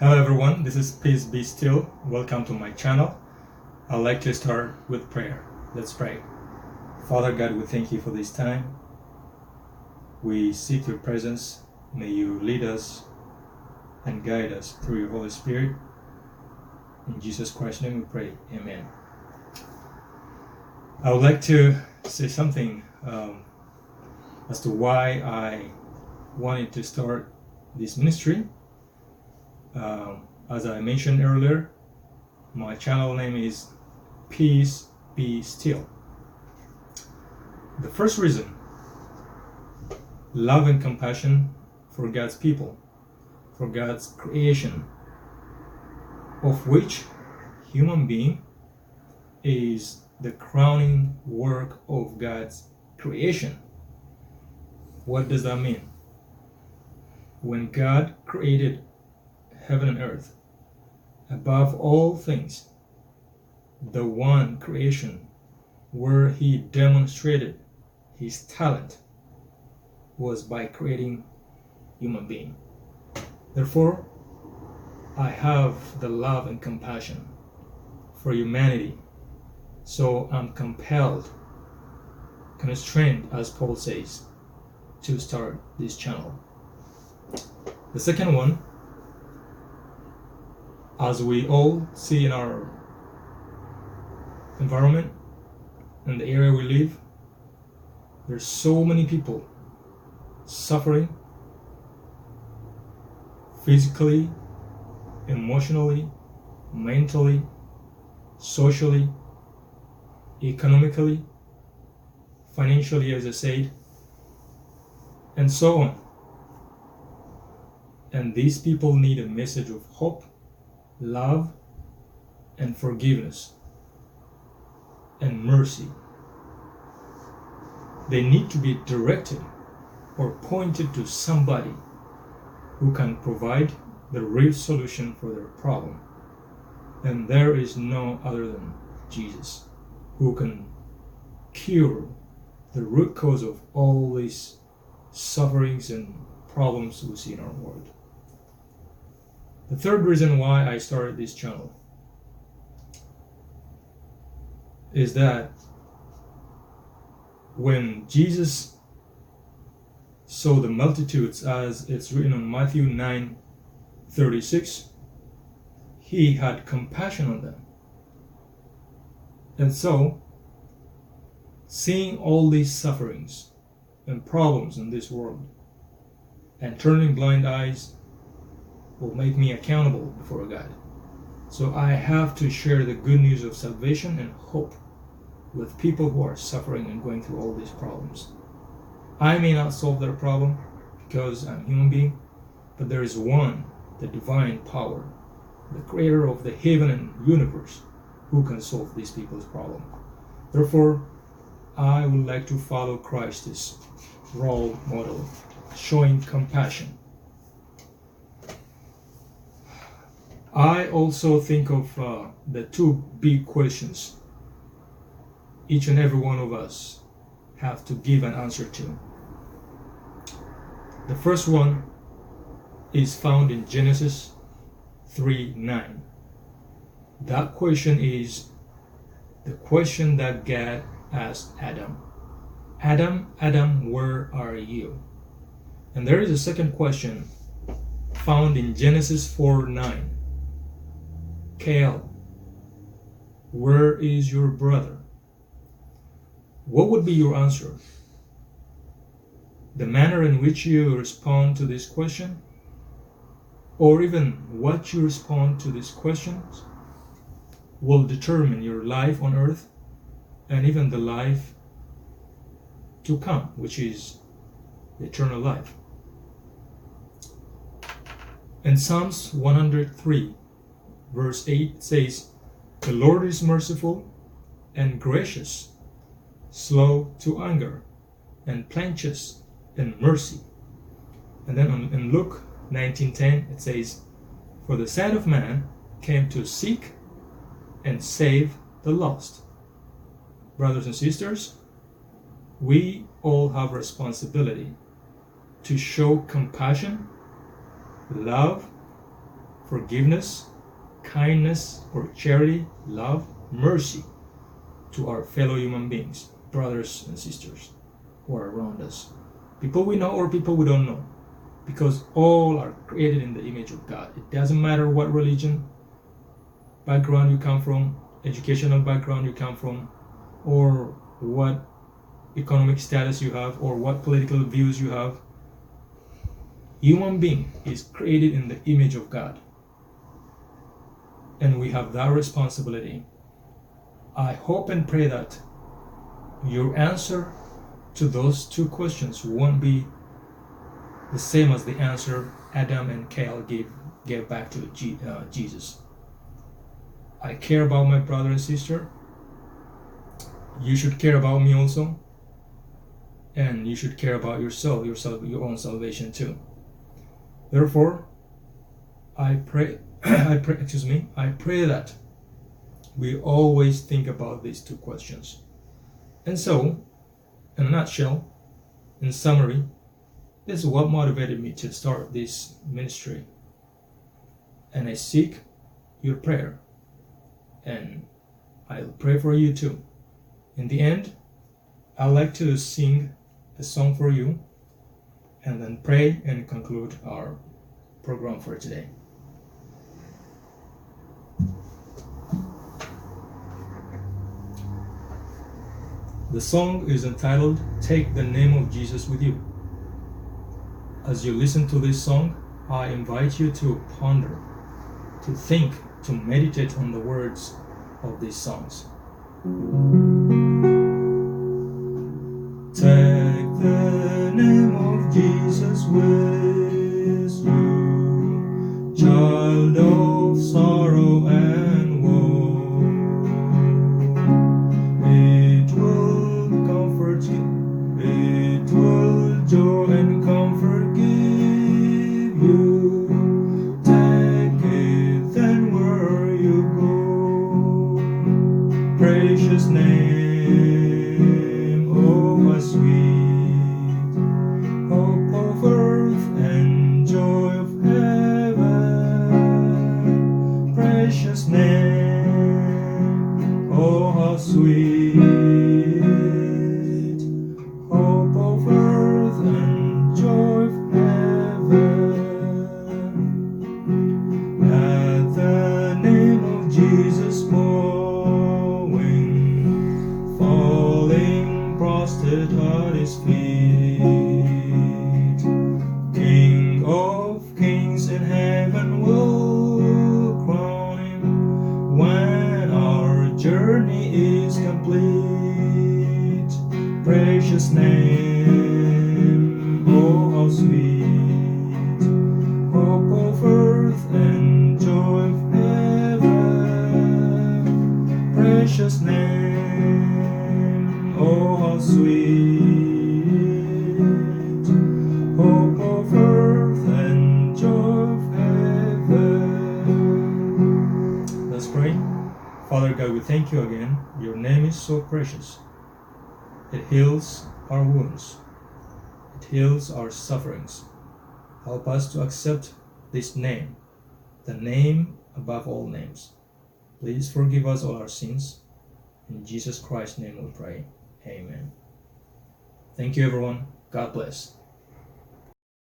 Hello everyone, this is Peace Be Still. Welcome to my channel. I'd like to start with prayer. Let's pray. Father God, we thank you for this time. We seek your presence. May you lead us and guide us through your Holy Spirit. In Jesus Christ's name we pray. Amen. I would like to say something as to why I wanted to start this ministry. As I mentioned earlier, my channel name is Peace Be Still. The first reason, love and compassion for God's people, for God's creation, of which human being is the crowning work of God's creation. What does that mean? When God created heaven and earth, above all things, the one creation where he demonstrated his talent was by creating human being. Therefore, I have the love and compassion for humanity, so I'm compelled, constrained, as Paul says, to start this channel. The second one, as we all see in our environment, in the area we live, there's so many people suffering physically, emotionally, mentally, socially, economically, financially, as I said, and so on. And these people need a message of hope, love, and forgiveness, and mercy. They need to be directed or pointed to somebody who can provide the real solution for their problem. And there is no other than Jesus, who can cure the root cause of all these sufferings and problems we see in our world. The third reason why I started this channel is that when Jesus saw the multitudes, as it's written on Matthew 9:36, he had compassion on them. And so, seeing all these sufferings and problems in this world and turning blind eyes will make me accountable before God. So I have to share the good news of salvation and hope with people who are suffering and going through all these problems. I may not solve their problem because I'm a human being, but there is one, the divine power, the creator of the heaven and universe, who can solve these people's problem. Therefore, I would like to follow Christ's role model, showing compassion. I also think of the two big questions each and every one of us have to give an answer to. The first one is found in Genesis 3:9. That question is the question that God asked Adam. Adam, Adam, where are you? And there is a second question found in Genesis 4:9. Cain, where is your brother? What would be your answer? The manner in which you respond to this question, or even what you respond to these questions, will determine your life on earth and even the life to come, which is the eternal life. In Psalms 103, verse 8 says, "The Lord is merciful and gracious, slow to anger, and plenteous in mercy." And then in Luke 19:10 it says, "For the Son of Man came to seek and save the lost." Brothers and sisters, we all have responsibility to show compassion, love, forgiveness, kindness, or charity, love, mercy to our fellow human beings, brothers and sisters who are around us, people we know or people we don't know, because all are created in the image of God. It doesn't matter what religion background you come from, educational background you come from, or what economic status you have, or what political views you have. Human being is created in the image of God, and we have that responsibility. I hope and pray that your answer to those two questions won't be the same as the answer Adam and Cain gave back to Jesus. I care about my brother and sister. You should care about me also, and you should care about yourself, your own salvation too. Therefore, I pray that we always think about these two questions. And so, in a nutshell, in summary, this is what motivated me to start this ministry. And I seek your prayer, and I'll pray for you too. In the end, I'd like to sing a song for you, and then pray and conclude our program for today. The song is entitled "Take the Name of Jesus with You." As you listen to this song, I invite you to ponder, to think, to meditate on the words of these songs. Take the name of Jesus with you, child of sorrow and woe. It will comfort you, it will joy and comfort give you. Take it then where you go. Precious name, oh my sweet, hope of earth and joy of heaven. Precious name, oh how sweet, hope of earth and joy of heaven. At the name of Jesus bowing, falling prostrate at his feet, King of kings in heaven will crown him when our journey is complete. Precious name, oh how sweet, hope of earth and joy of heaven. Precious name, oh how sweet, hope of earth and joy of heaven. Let's pray. Father God, we thank you again. Your name is so precious. It heals our wounds. It heals our sufferings. Help us to accept this name, the name above all names. Please forgive us all our sins. In Jesus Christ's name we pray. Amen. Thank you, everyone. God bless.